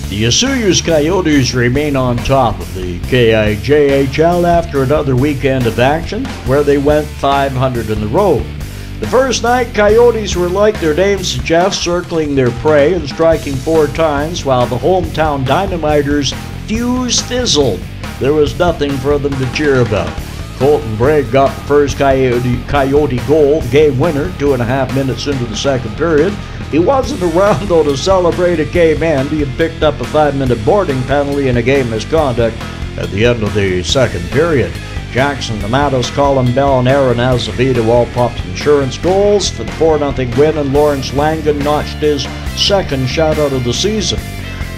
The Osuyus Coyotes remain on top of the KIJHL after another weekend of action where they went 500 in the road. The first night, Coyotes were like their name suggests, circling their prey and striking 4 times, while the hometown Dynamiters fizzled. There was nothing for them to cheer about. Colton Bragg got the first Coyote goal, the game winner, 2.5 minutes into the second period. He wasn't around, though, to celebrate a game end. He had picked up a 5-minute boarding penalty and a game misconduct at the end of the second period. Jackson, Damatis, Colin Bell, and Aaron Azevedo all popped insurance goals for the 4-0 win, and Lawrence Langan notched his second shutout of the season.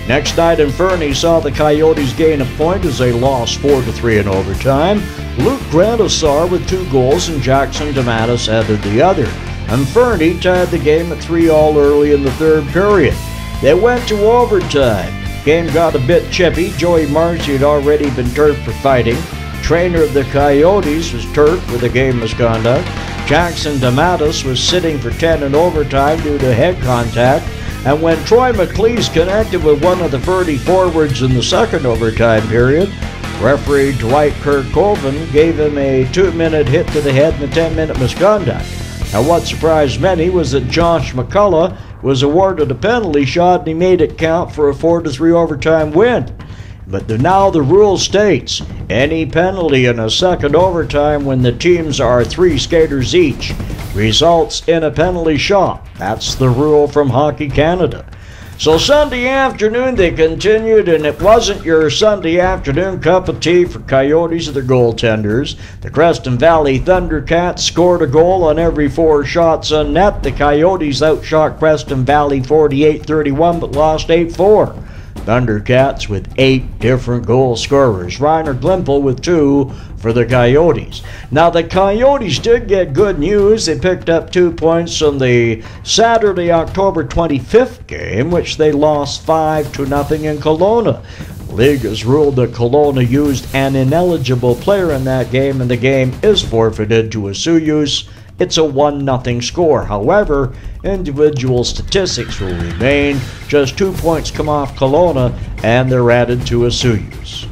Next night in Fernie saw the Coyotes gain a point as they lost 4-3 in overtime. Luke Grantassar with 2 goals and Jackson Damatis added the other. And Fernie tied the game at 3-3 early in the third period. They went to overtime. Game got a bit chippy. Joey Marcy had already been turfed for fighting. Trainer of the Coyotes was turfed with a game misconduct. Jackson Damatis was sitting for 10 in overtime due to head contact. And when Troy McLeese connected with one of the Fernie forwards in the second overtime period, referee Dwight Kirkhoven gave him a 2-minute hit to the head and a 10-minute misconduct. Now, what surprised many was that Josh McCullough was awarded a penalty shot and he made it count for a 4-3 overtime win. But now the rule states any penalty in a second overtime when the teams are 3 skaters each results in a penalty shot. That's the rule from Hockey Canada. So Sunday afternoon they continued, and it wasn't your Sunday afternoon cup of tea for Coyotes or their goaltenders. The Creston Valley Thundercats scored a goal on every 4 shots on net. The Coyotes outshot Creston Valley 48-31 but lost 8-4. Thundercats with 8 different goal scorers. Reiner Glimpel with 2 for the Coyotes. Now the Coyotes did get good news. They picked up 2 points on the Saturday, October 25th game, which they lost 5-0 in Kelowna. The league has ruled that Kelowna used an ineligible player in that game, and the game is forfeited to Osuyus. It's a 1-0 score. However, individual statistics will remain. Just 2 points come off Kelowna, and they're added to Osuyus.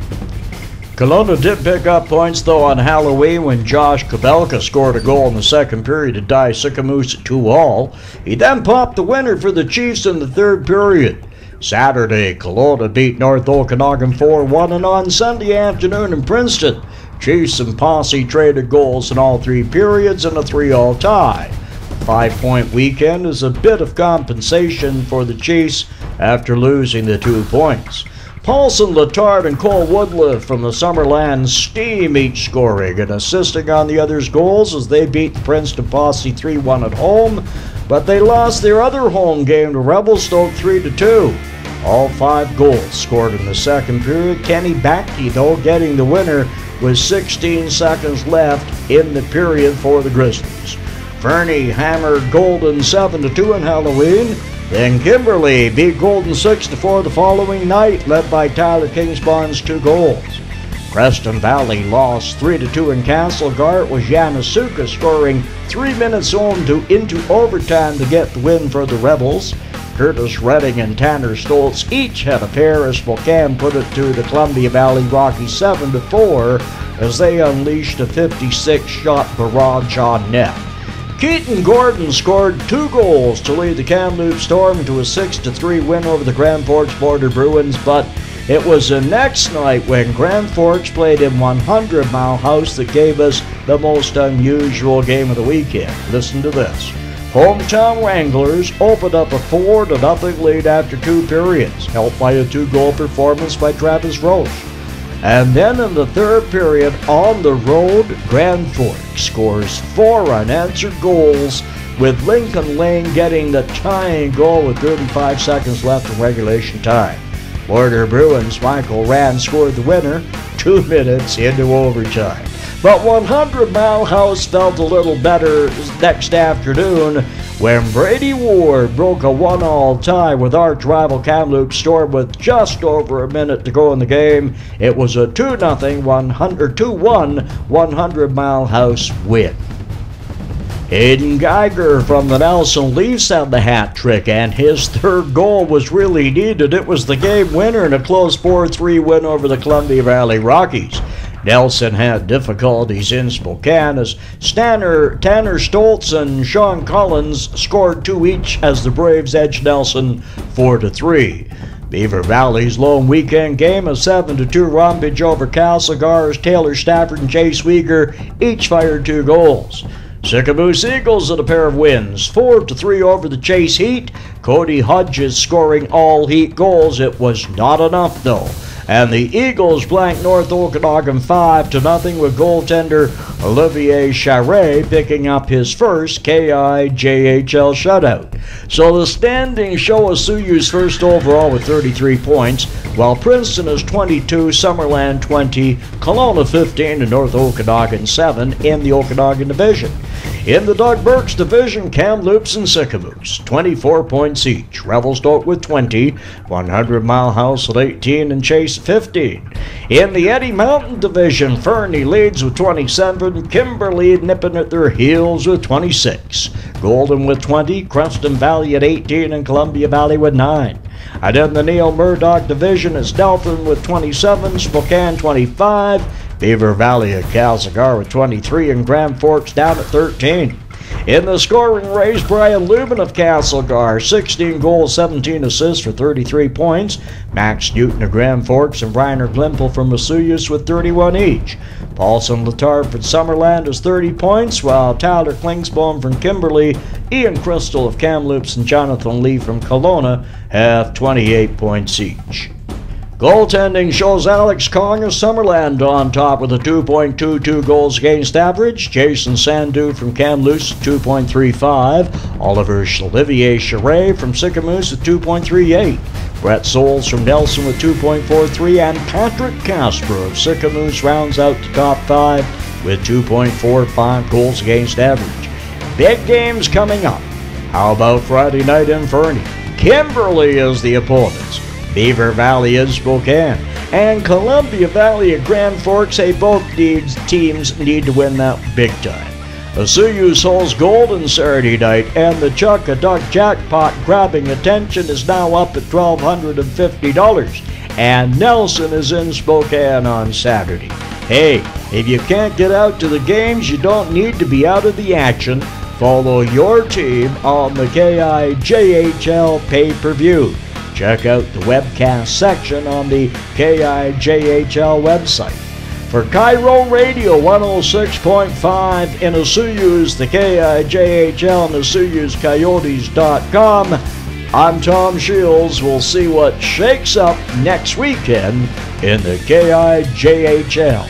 Kelowna did pick up points, though, on Halloween when Josh Kabelka scored a goal in the second period to die Sycamoose at 2-2. He then popped the winner for the Chiefs in the third period. Saturday, Kelowna beat North Okanagan 4-1, and on Sunday afternoon in Princeton, Chiefs and Posse traded goals in all 3 periods in a 3-3 tie. The 5-point weekend is a bit of compensation for the Chiefs after losing the 2 points. Paulson, Letard, and Cole Woodliff from the Summerland Steam each scoring and assisting on the others' goals as they beat the Princeton Posse 3-1 at home, but they lost their other home game to Revelstoke 3-2. All 5 goals scored in the second period. Kenny Backey, though, getting the winner with 16 seconds left in the period for the Grizzlies. Fernie hammered Golden 7-2 on Halloween. Then Kimberly beat Golden 6-4 the following night, led by Tyler Kingsbond's 2 goals. Creston Valley lost 3-2 in Castlegar, with Yanasuka scoring 3 minutes into overtime to get the win for the Rebels. Curtis Redding and Tanner Stoltz each had a pair as Spokane put it to the Columbia Valley Rockies 7-4 as they unleashed a 56-shot barrage on net. Keaton Gordon scored 2 goals to lead the Kamloops Storm to a 6-3 win over the Grand Forks Border Bruins, but it was the next night when Grand Forks played in 100 Mile House that gave us the most unusual game of the weekend. Listen to this. Hometown Wranglers opened up a 4-0 lead after 2 periods, helped by a 2-goal performance by Travis Roche. And then in the third period, on the road, Grand Forks scores 4 unanswered goals, with Lincoln Lane getting the tying goal with 35 seconds left in regulation time. Border Bruins' Michael Rand scored the winner 2 minutes into overtime. But 100 Mile House felt a little better next afternoon when Brady Ward broke a 1-1 tie with arch rival Kamloops Storm with just over a minute to go in the game. It was a 2-1 100 Mile House win. Aiden Geiger from the Nelson Leafs had the hat trick, and his third goal was really needed. It was the game winner in a close 4-3 win over the Columbia Valley Rockies. Nelson had difficulties in Spokane as Tanner Stoltz and Sean Collins scored 2 each as the Braves edged Nelson 4-3. Beaver Valley's lone weekend game, a 7-2 rompage over Castlegar's Taylor Stafford and Chase Weegar each fired 2 goals. Sycamoose Eagles had a pair of wins, 4-3 over the Chase Heat. Cody Hodges scoring all Heat goals. It was not enough though, and the Eagles blanked North Okanagan 5-0 with goaltender Olivier Charret picking up his first KIJHL shutout. So the standings show Osuyu's first overall with 33 points, while Princeton is 22, Summerland 20, Kelowna 15, and North Okanagan 7 in the Okanagan Division. In the Doug Burke's division, Kamloops and Sycamoose, 24 points each. Revelstoke with 20, 100 Mile House at 18, and Chase 15. In the Eddie Mountain division, Fernie leads with 27, Kimberly nipping at their heels with 26. Golden with 20, Creston Valley at 18, and Columbia Valley with 9. And in the Neil Murdoch division, it's Delphin with 27, Spokane 25, Beaver Valley at Castlegar with 23, and Grand Forks down at 13. In the scoring race, Brian Lubin of Castlegar, 16 goals, 17 assists for 33 points. Max Newton of Grand Forks and Reiner Glimpel from Osoyoos with 31 each. Paulson Letard from Summerland has 30 points, while Tyler Klingsbaum from Kimberly, Ian Crystal of Kamloops, and Jonathan Lee from Kelowna have 28 points each. Goaltending shows Alex Kong of Summerland on top with a 2.22 goals against average. Jason Sandu from Kamloops at 2.35. Olivier Charret from Sycamoose at 2.38. Brett Souls from Nelson with 2.43. And Patrick Casper of Sycamoose rounds out the top 5 with 2.45 goals against average. Big games coming up. How about Friday night in Fernie? Kimberly is the opponents. Beaver Valley is Spokane, and Columbia Valley at Grand Forks. Both teams need to win that big time. Osoyoos holds Golden Saturday night, and the Chuck a Duck jackpot grabbing attention is now up at $1,250, and Nelson is in Spokane on Saturday. Hey, if you can't get out to the games, you don't need to be out of the action. Follow your team on the KIJHL pay-per-view. Check out the webcast section on the KIJHL website. For Kijhl Radio 106.5 in Osoyoos, the KIJHL and OsoyoosCoyotes.com, I'm Tom Shields. We'll see what shakes up next weekend in the KIJHL.